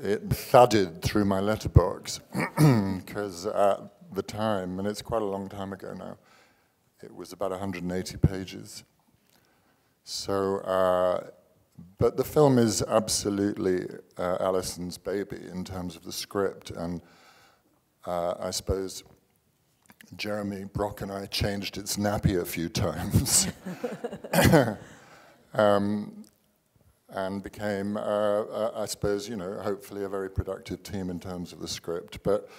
it thudded through my letterbox, because at the time, and it's quite a long time ago now, it was about 180 pages. So, but the film is absolutely Alison's baby in terms of the script, and I suppose Jeremy Brock and I changed its nappy a few times. And became, I suppose, you know, hopefully a very productive team in terms of the script. But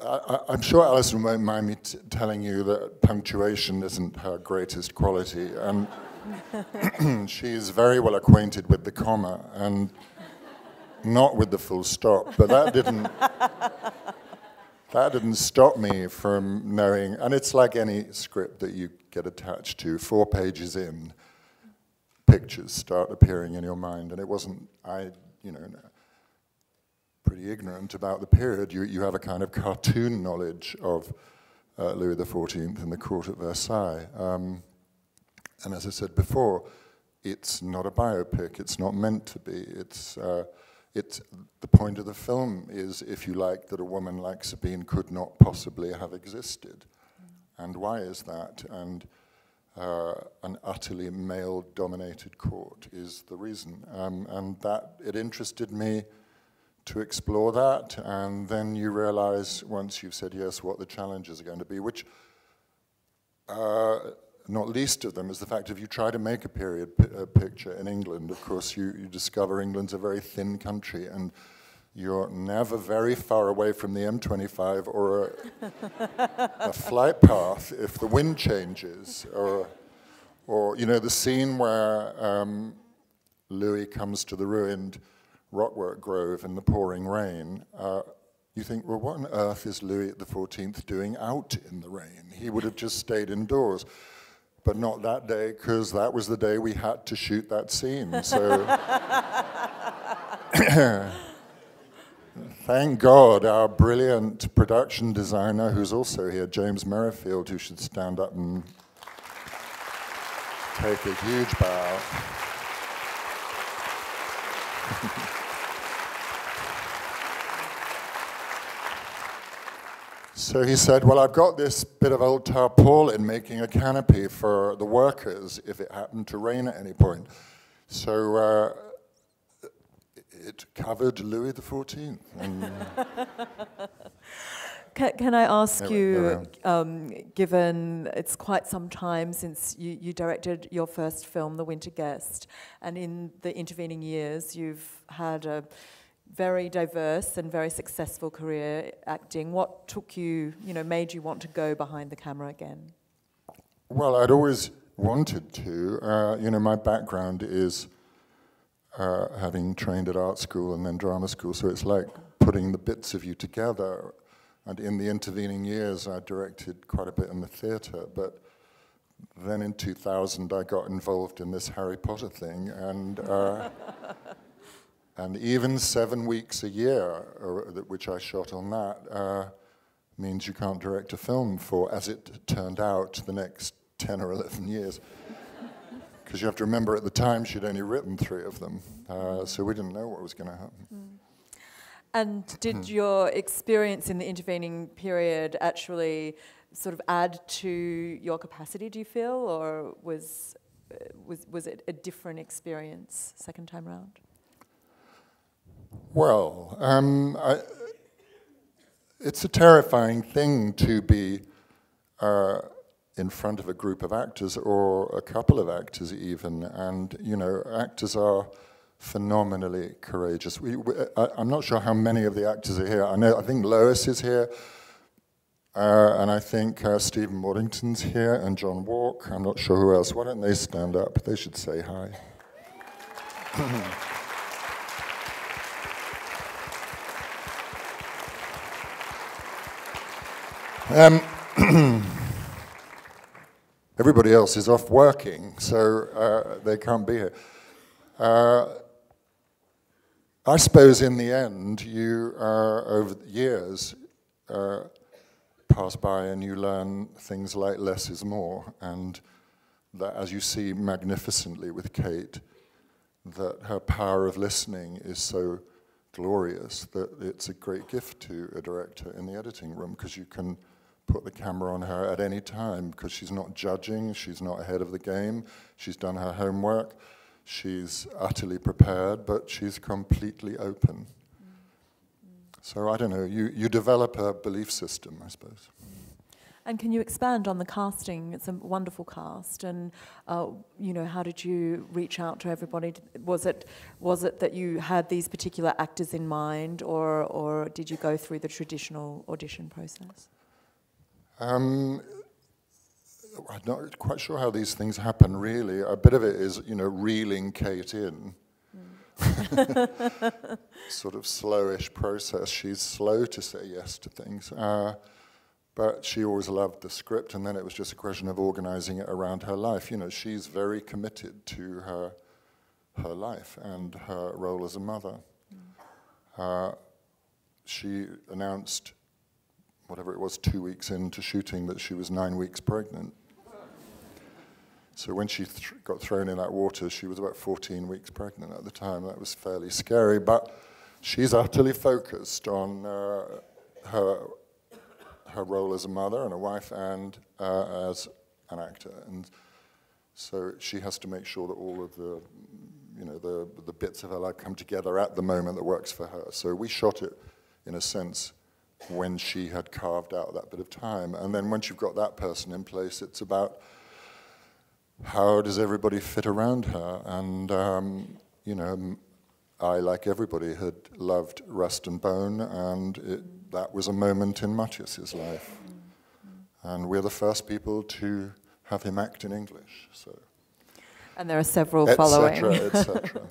I'm sure Alison won't mind me telling you that punctuation isn't her greatest quality. And she's very well acquainted with the comma and not with the full stop. But that didn't stop me from knowing, and it's like any script that you get attached to, 4 pages in, pictures start appearing in your mind, and it wasn't, you know, pretty ignorant about the period. You have a kind of cartoon knowledge of Louis XIV and the court at Versailles. And as I said before, it's not a biopic, it's not meant to be. It's the point of the film is, if you like, that a woman like Sabine could not possibly have existed. And why is that? And an utterly male-dominated court is the reason. And that, it interested me to explore that, and then you realize, once you've said yes, what the challenges are going to be, which, not least of them, is the fact if you try to make a period picture in England, of course you discover England's a very thin country, and you're never very far away from the M25 or a flight path if the wind changes, or you know, the scene where Louis comes to the ruined rockwork grove in the pouring rain. You think, well, what on earth is Louis XIV doing out in the rain? He would have just stayed indoors. But not that day, because that was the day we had to shoot that scene. So thank God our brilliant production designer, who's also here, James Merrifield, who should stand up and take a huge bow. So he said, well, I've got this bit of old tarpaulin making a canopy for the workers if it happened to rain at any point. So it covered Louis XIV. Can I ask you, given it's quite some time since you directed your first film, The Winter Guest, and in the intervening years you've had a very diverse and very successful career acting. What took you, made you want to go behind the camera again? Well, I'd always wanted to. My background is having trained at art school and then drama school, so it's like putting the bits of you together. And in the intervening years, I directed quite a bit in the theatre, but then in 2000, I got involved in this Harry Potter thing, and even 7 weeks a year, which I shot on that, means you can't direct a film for, as it turned out, the next 10 or 11 years. Because you have to remember, at the time, she'd only written 3 of them, so we didn't know what was going to happen. Mm. And did your experience in the intervening period actually sort of add to your capacity, do you feel, or was it a different experience second time round? Well, it's a terrifying thing to be in front of a group of actors, or a couple of actors even, and actors are phenomenally courageous. I'm not sure how many of the actors are here. I think Lois is here, and I think Stephen Waddington's here, and John Walk. I'm not sure who else. Why don't they stand up? They should say hi. Everybody else is off working, so they can't be here. I suppose in the end, you, over the years, pass by and you learn things like less is more, and that, as you see magnificently with Kate, that her power of listening is so glorious that it's a great gift to a director in the editing room, because you can put the camera on her at any time, because she's not judging, she's not ahead of the game, she's done her homework, she's utterly prepared, but she's completely open. So I don't know, you develop a belief system, I suppose. And can you expand on the casting? It's a wonderful cast, and you know, how did you reach out to everybody? Was it that you had these particular actors in mind, or did you go through the traditional audition process? I'm not quite sure how these things happen, really. A bit of it is, you know, reeling Kate in. Sort of slowish process. She's slow to say yes to things. But she always loved the script, and then it was just a question of organizing it around her life. You know, she's very committed to her life and her role as a mother. She announced, whatever it was, 2 weeks into shooting, that she was 9 weeks pregnant. So when she got thrown in that water, she was about 14 weeks pregnant at the time. That was fairly scary, but she's utterly focused on her role as a mother and a wife, and as an actor, and so she has to make sure that all of the, you know, the bits of her life come together at the moment that works for her. So we shot it, in a sense, when she had carved out that bit of time, and then once you've got that person in place, it's about how does everybody fit around her, and you know, I, like everybody, had loved Rust and Bone, and that was a moment in Matthias's life. And we're the first people to have him act in English. So. And there are several following. Et cetera.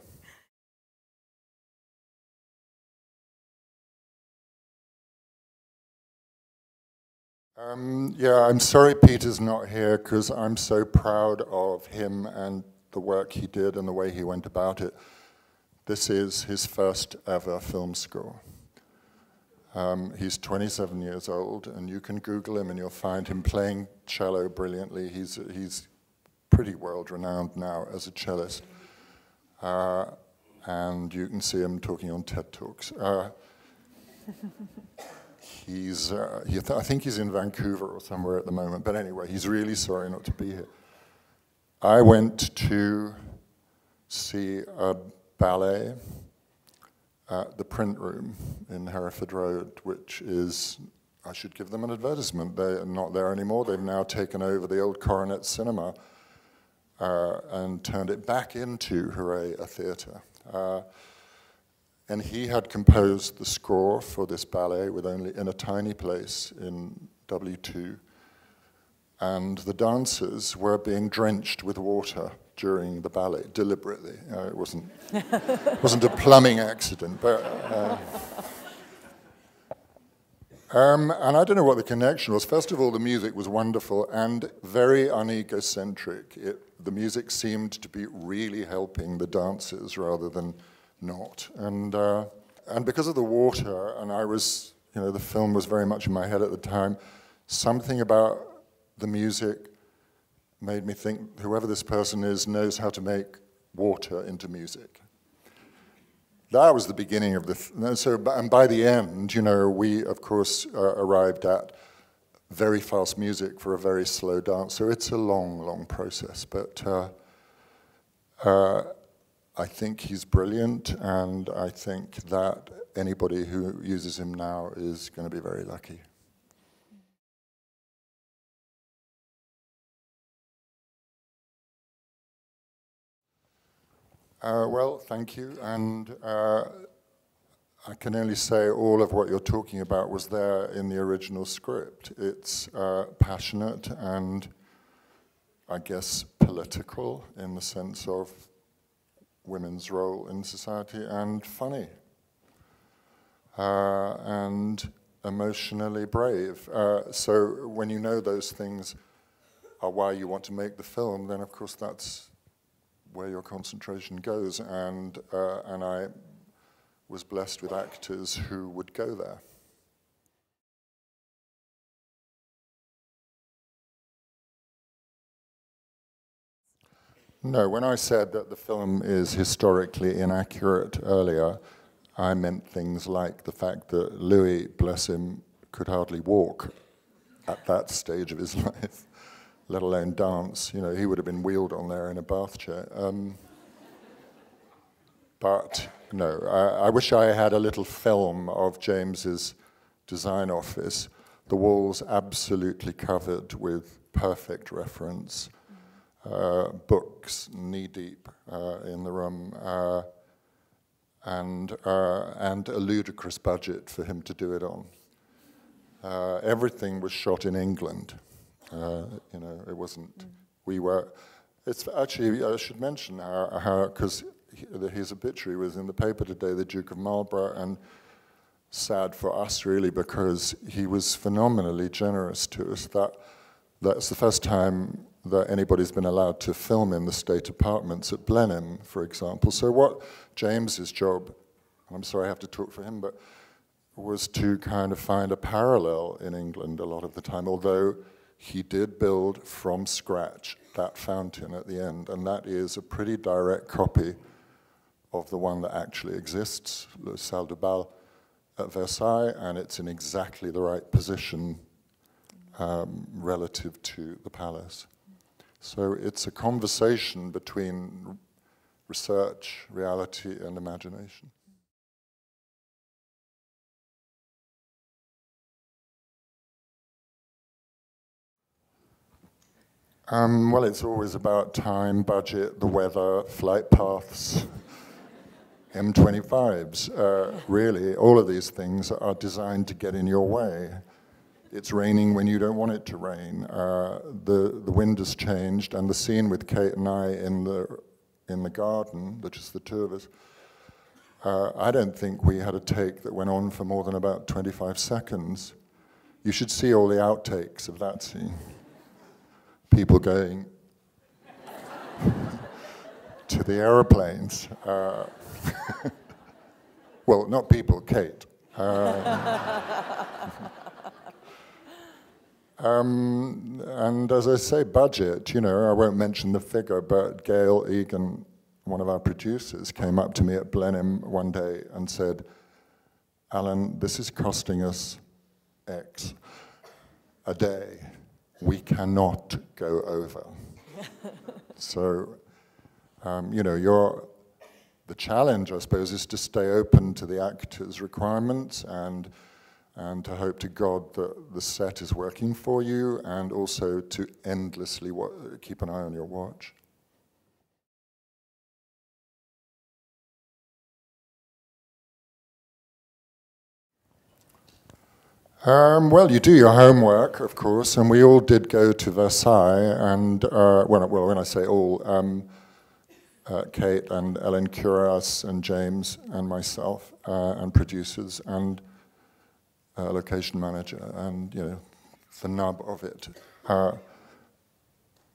Yeah, I'm sorry Peter's not here, because I'm so proud of him and the work he did and the way he went about it. This is his first ever film score. He's 27 years old, and you can Google him and you'll find him playing cello brilliantly. He's pretty world-renowned now as a cellist. And you can see him talking on TED Talks. I think he's in Vancouver or somewhere at the moment, but anyway, he's really sorry not to be here. I went to see a ballet at the Print Room in Hereford Road, which is, I should give them an advertisement. They're not there anymore. They've now taken over the old Coronet Cinema and turned it back into, hooray, a theatre. And he had composed the score for this ballet with only in a tiny place in W2. And the dancers were being drenched with water during the ballet, deliberately. It wasn't a plumbing accident, but... and I don't know what the connection was. First of all, the music was wonderful and very unegocentric. The music seemed to be really helping the dancers rather than not. And because of the water, and I was, you know, the film was very much in my head at the time, something about the music made me think whoever this person is knows how to make water into music. That was the beginning of and by the end, you know, we of course arrived at very fast music for a very slow dance. So it's a long, long process. But I think he's brilliant, and I think that anybody who uses him now is going to be very lucky. Well, thank you, and I can only say all of what you're talking about was there in the original script. It's passionate and, I guess, political in the sense of women's role in society, and funny, and emotionally brave. So when you know those things are why you want to make the film, then of course that's where your concentration goes, and I was blessed with actors who would go there. No, when I said that the film is historically inaccurate earlier, I meant things like the fact that Louis, bless him, could hardly walk at that stage of his life, let alone dance. You know, he would have been wheeled on there in a bath chair. But no, I wish I had a little film of James's design office. The walls absolutely covered with perfect reference. Books knee-deep in the room, and a ludicrous budget for him to do it on. Everything was shot in England. You know, it wasn't. We were. It's actually, I should mention how because his obituary was in the paper today, the Duke of Marlborough, and sad for us really because he was phenomenally generous to us. That's the first time that anybody's been allowed to film in the state apartments at Blenheim, for example. So what James's job, and I'm sorry I have to talk for him, but was to kind of find a parallel in England a lot of the time, although he did build from scratch that fountain at the end, and that is a pretty direct copy of the one that actually exists, Le Salle de Bal at Versailles, and it's in exactly the right position relative to the palace. So it's a conversation between research, reality, and imagination. Well, it's always about time, budget, the weather, flight paths, M25s. Really, all of these things are designed to get in your way. It's raining when you don't want it to rain. The wind has changed, and the scene with Kate and I in the garden, just the two of us, I don't think we had a take that went on for more than about 25 seconds. You should see all the outtakes of that scene. People going to the aeroplanes. Well, not people, Kate. And as I say, budget, you know, I won't mention the figure, but Gail Egan, one of our producers, came up to me at Blenheim one day and said, Alan, this is costing us X a day. We cannot go over. So, you know, the challenge, I suppose, is to stay open to the actor's requirements and to hope to God that the set is working for you, and also to endlessly keep an eye on your watch. Well, you do your homework, of course, and we all did go to Versailles, and when I say all, Kate and Ellen Curas and James and myself and producers and location manager, and you know, the nub of it.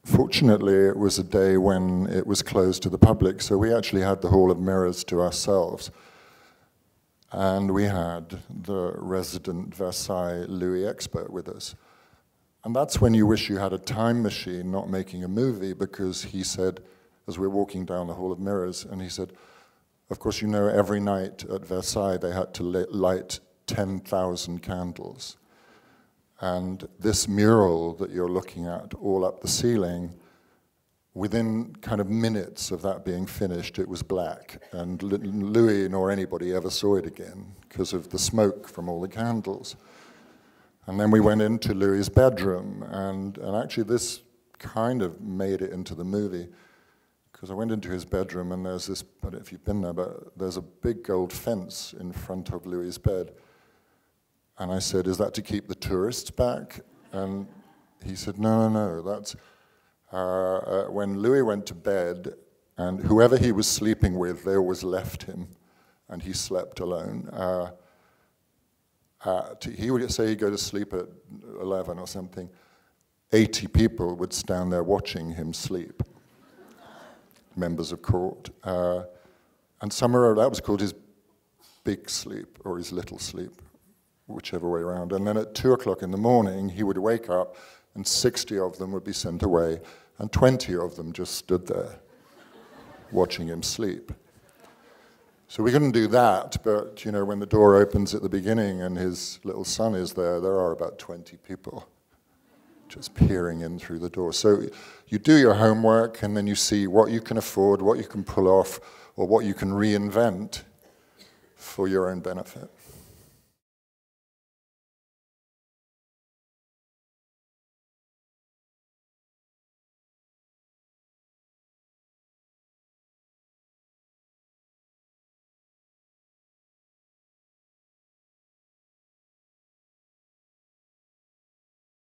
Fortunately, it was a day when it was closed to the public, so we actually had the Hall of Mirrors to ourselves. And we had the resident Versailles Louis expert with us. And that's when you wish you had a time machine, not making a movie, because he said, as we were walking down the Hall of Mirrors, and he said, of course, you know, every night at Versailles they had to light 10,000 candles. And this mural that you're looking at all up the ceiling, within kind of minutes of that being finished, it was black. And Louis nor anybody ever saw it again because of the smoke from all the candles. And then we went into Louis's bedroom, and actually this kind of made it into the movie, because I went into his bedroom and there's this, I don't know if you've been there, but there's a big gold fence in front of Louis's bed. And I said, is that to keep the tourists back? And he said, no, that's... when Louis went to bed, and whoever he was sleeping with, they always left him, and he slept alone. He would say he'd go to sleep at 11 or something. 80 people would stand there watching him sleep, members of court. And somewhere that was called his big sleep, or his little sleep, whichever way around. And then at 2 o'clock in the morning, he would wake up, and 60 of them would be sent away, and 20 of them just stood there. watching him sleep. So we couldn't do that, but you know, when the door opens at the beginning and his little son is there, there are about 20 people just peering in through the door. So you do your homework and then you see what you can afford, what you can pull off, or what you can reinvent for your own benefit.